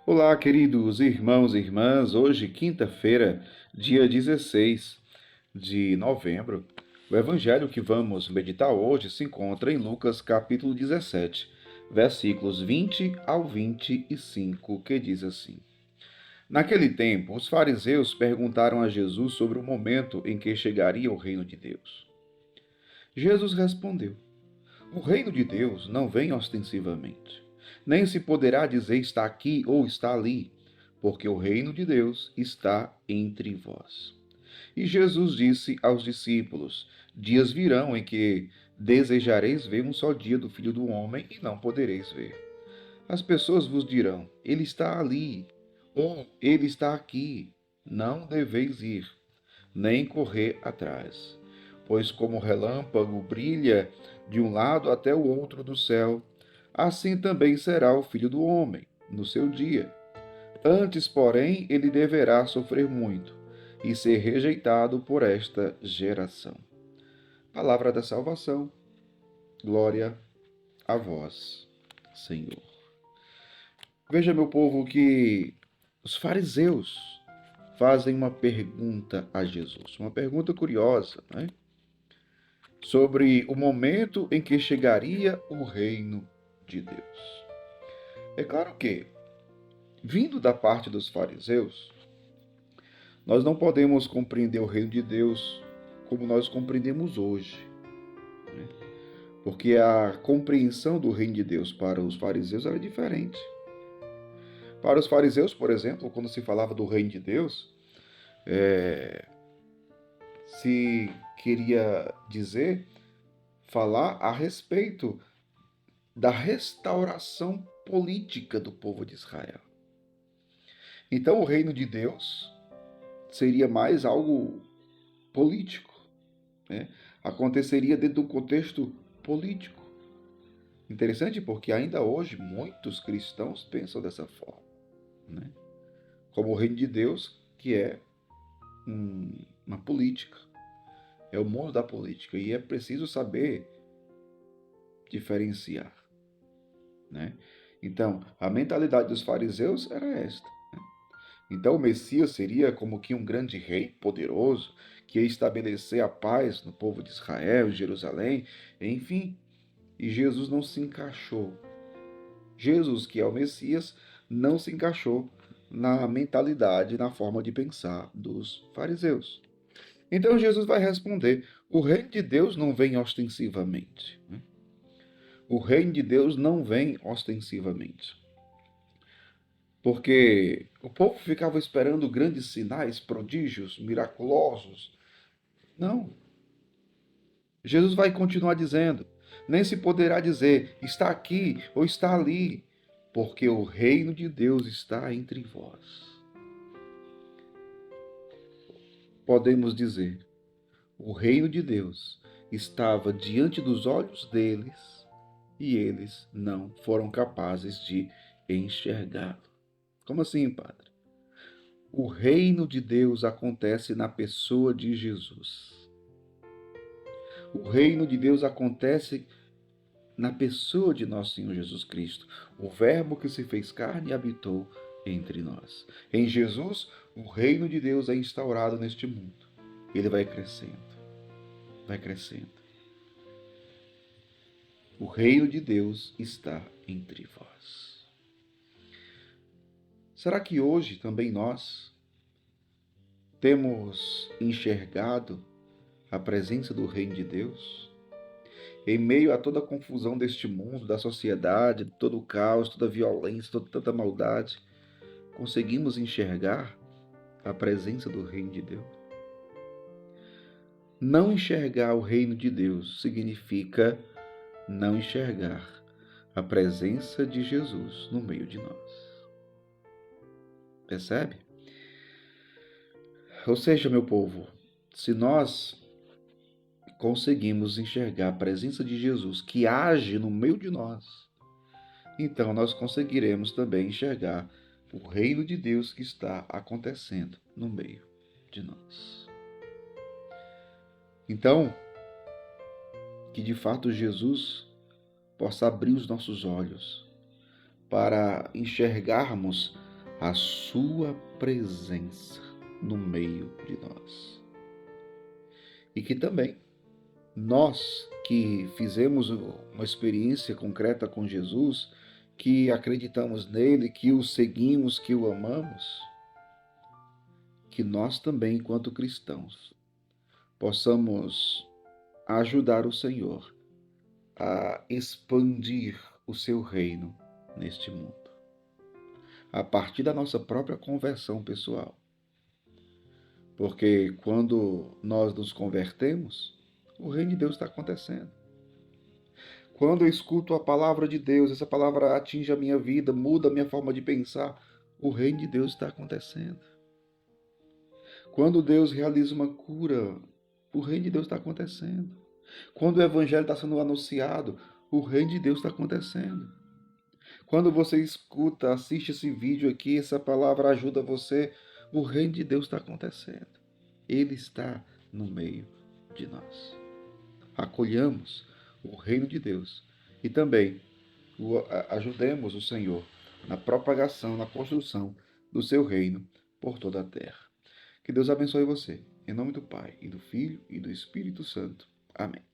Olá, queridos irmãos e irmãs. Hoje, quinta-feira, dia 16 de novembro. O evangelho que vamos meditar hoje se encontra em Lucas, capítulo 17, versículos 20 ao 25, que diz assim: Naquele tempo, os fariseus perguntaram a Jesus sobre o momento em que chegaria o reino de Deus. Jesus respondeu: O reino de Deus não vem ostensivamente, nem se poderá dizer está aqui ou está ali, porque o reino de Deus está entre vós. E Jesus disse aos discípulos: Dias virão em que desejareis ver um só dia do Filho do Homem e não podereis ver. As pessoas vos dirão: Ele está ali, ou Ele está aqui. Não deveis ir, nem correr atrás. Pois como o relâmpago brilha de um lado até o outro do céu, assim também será o Filho do Homem no seu dia. Antes, porém, ele deverá sofrer muito e ser rejeitado por esta geração. Palavra da salvação. Glória a vós, Senhor. Veja, meu povo, que os fariseus fazem uma pergunta a Jesus, uma pergunta curiosa, né? Sobre o momento em que chegaria o reino de Deus. É claro que, vindo da parte dos fariseus, nós não podemos compreender o reino de Deus como nós compreendemos hoje, né? Porque a compreensão do reino de Deus para os fariseus era diferente. Para os fariseus, por exemplo, quando se falava do reino de Deus, se queria dizer, falar a respeito da restauração política do povo de Israel. Então, o reino de Deus seria mais algo político, né? Aconteceria dentro de um contexto político. Interessante porque ainda hoje muitos cristãos pensam dessa forma, né? Como o reino de Deus, que é uma política, é o mundo da política, e é preciso saber diferenciar, né? Então, a mentalidade dos fariseus era esta. Então, o Messias seria como que um grande rei poderoso que ia estabelecer a paz no povo de Israel, em Jerusalém, enfim. E Jesus não se encaixou. Jesus, que é o Messias, não se encaixou na mentalidade, na forma de pensar dos fariseus. Então Jesus vai responder: o reino de Deus não vem ostensivamente. O reino de Deus não vem ostensivamente. Porque o povo ficava esperando grandes sinais, prodígios, miraculosos. Não. Jesus vai continuar dizendo: nem se poderá dizer está aqui ou está ali, porque o reino de Deus está entre vós. Podemos dizer: o reino de Deus estava diante dos olhos deles e eles não foram capazes de enxergá-lo. Como assim, Padre? O reino de Deus acontece na pessoa de Jesus. O reino de Deus acontece na pessoa de nosso Senhor Jesus Cristo, o Verbo que se fez carne e habitou entre nós. Em Jesus, o reino de Deus é instaurado neste mundo. Ele vai crescendo, vai crescendo. O reino de Deus está entre vós. Será que hoje também nós temos enxergado a presença do reino de Deus? Em meio a toda a confusão deste mundo, da sociedade, todo o caos, toda a violência, toda tanta maldade, conseguimos enxergar a presença do reino de Deus? Não enxergar o reino de Deus significa não enxergar a presença de Jesus no meio de nós. Percebe? Ou seja, meu povo, se nós conseguimos enxergar a presença de Jesus que age no meio de nós, então nós conseguiremos também enxergar o reino de Deus que está acontecendo no meio de nós. Então, que de fato Jesus possa abrir os nossos olhos para enxergarmos a sua presença no meio de nós. E que também nós que fizemos uma experiência concreta com Jesus, que acreditamos nele, que o seguimos, que o amamos, que nós também, enquanto cristãos, possamos ajudar o Senhor a expandir o seu reino neste mundo, a partir da nossa própria conversão pessoal. Porque quando nós nos convertemos, o reino de Deus está acontecendo. Quando eu escuto a palavra de Deus, essa palavra atinge a minha vida, muda a minha forma de pensar, o reino de Deus está acontecendo. Quando Deus realiza uma cura, o reino de Deus está acontecendo. Quando o evangelho está sendo anunciado, o reino de Deus está acontecendo. Quando você escuta, assiste esse vídeo aqui, essa palavra ajuda você, o reino de Deus está acontecendo. Ele está no meio de nós. Acolhamos o reino de Deus e também ajudemos o Senhor na propagação, na construção do seu reino por toda a terra. Que Deus abençoe você. Em nome do Pai, e do Filho, e do Espírito Santo. Amém.